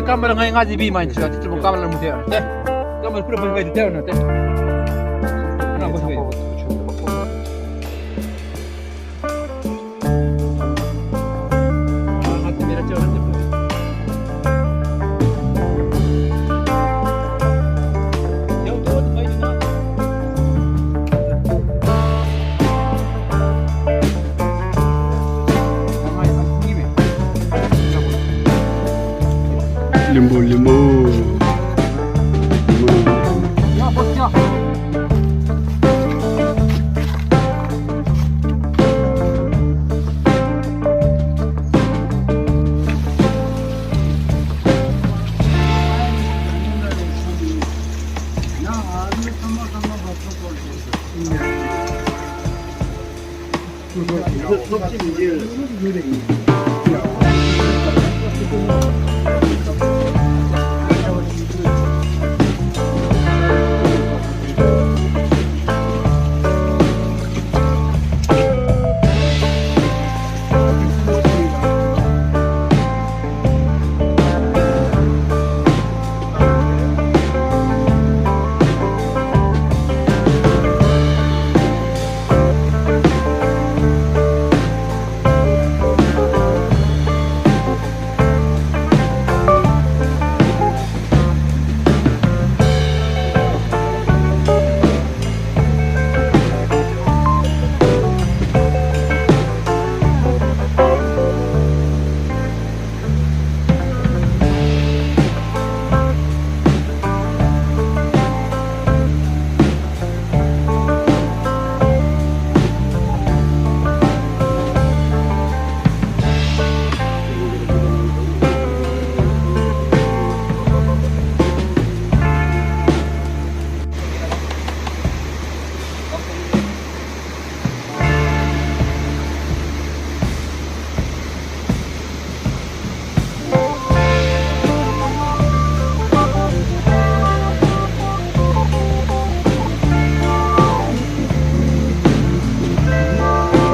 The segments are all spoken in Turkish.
kamera ngai ngaji bi main chati tu kamera mu dia te kamera pura bai dia na te na bos bai nanti mera chora te yo tu bai na limbo limbo ya bos ya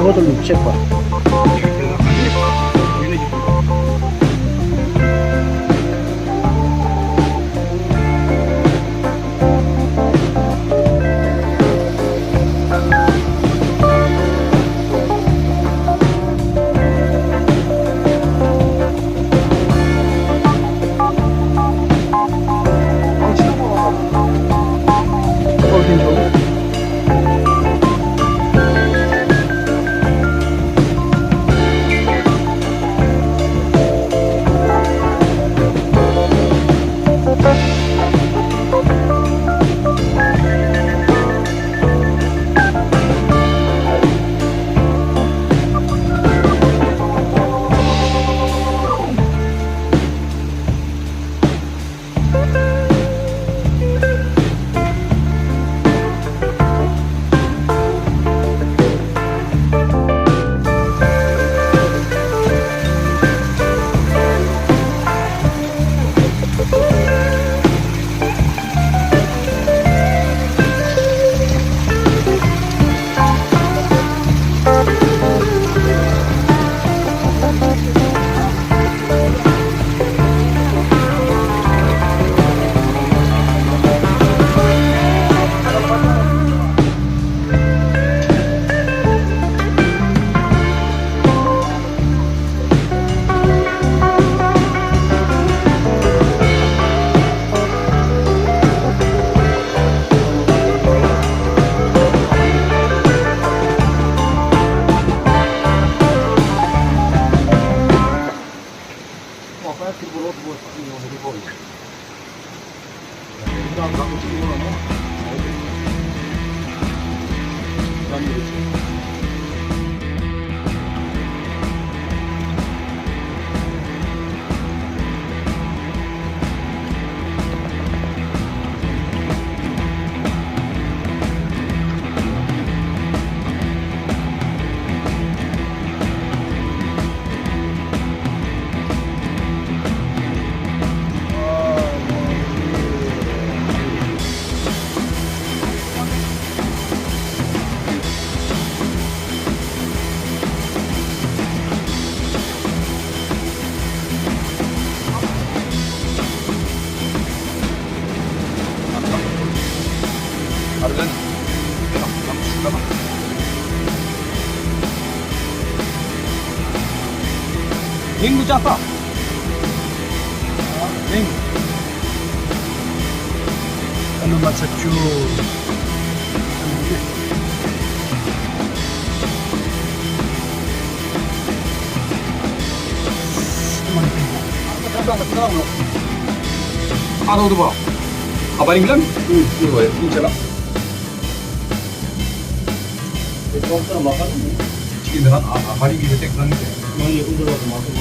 이것도 육체 거 맹구 짜파. 맹구. Duenmang Tshachu. Ada udah bang. Kabarin bilang? Ini boy, ini cila. Itu orang makan. Cikin dengan kabarin gitu tek kan. Mana yang udah makan.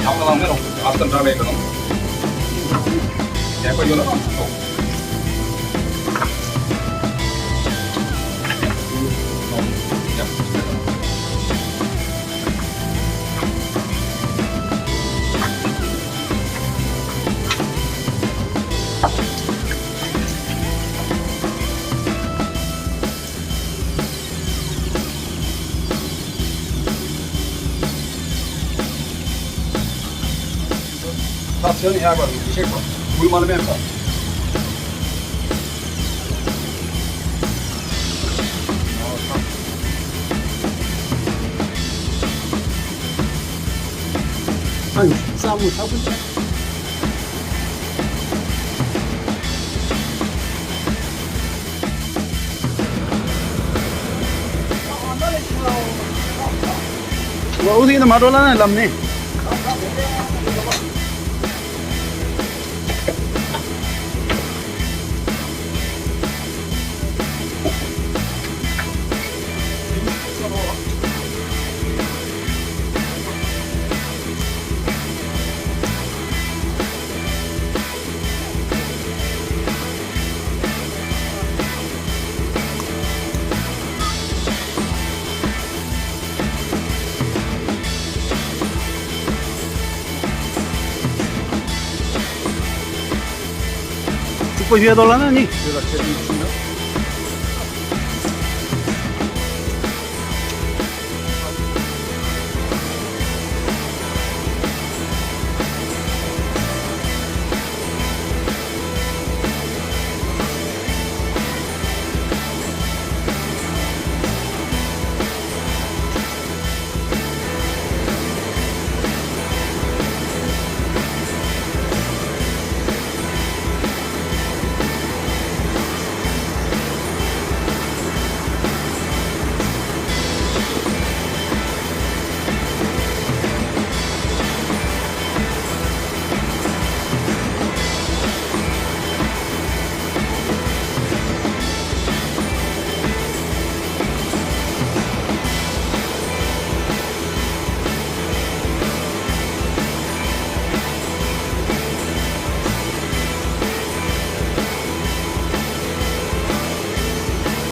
Yang malam ni orang asal ramai kan. Ya kau jual apa? Taksiyonu ya var. Bir şey var. Bulmalı ben var. 아니, 쌈을 사고 있다. Wa usi na marola na lamne. Pues voy a dolar ni. Şöyle çevireyim.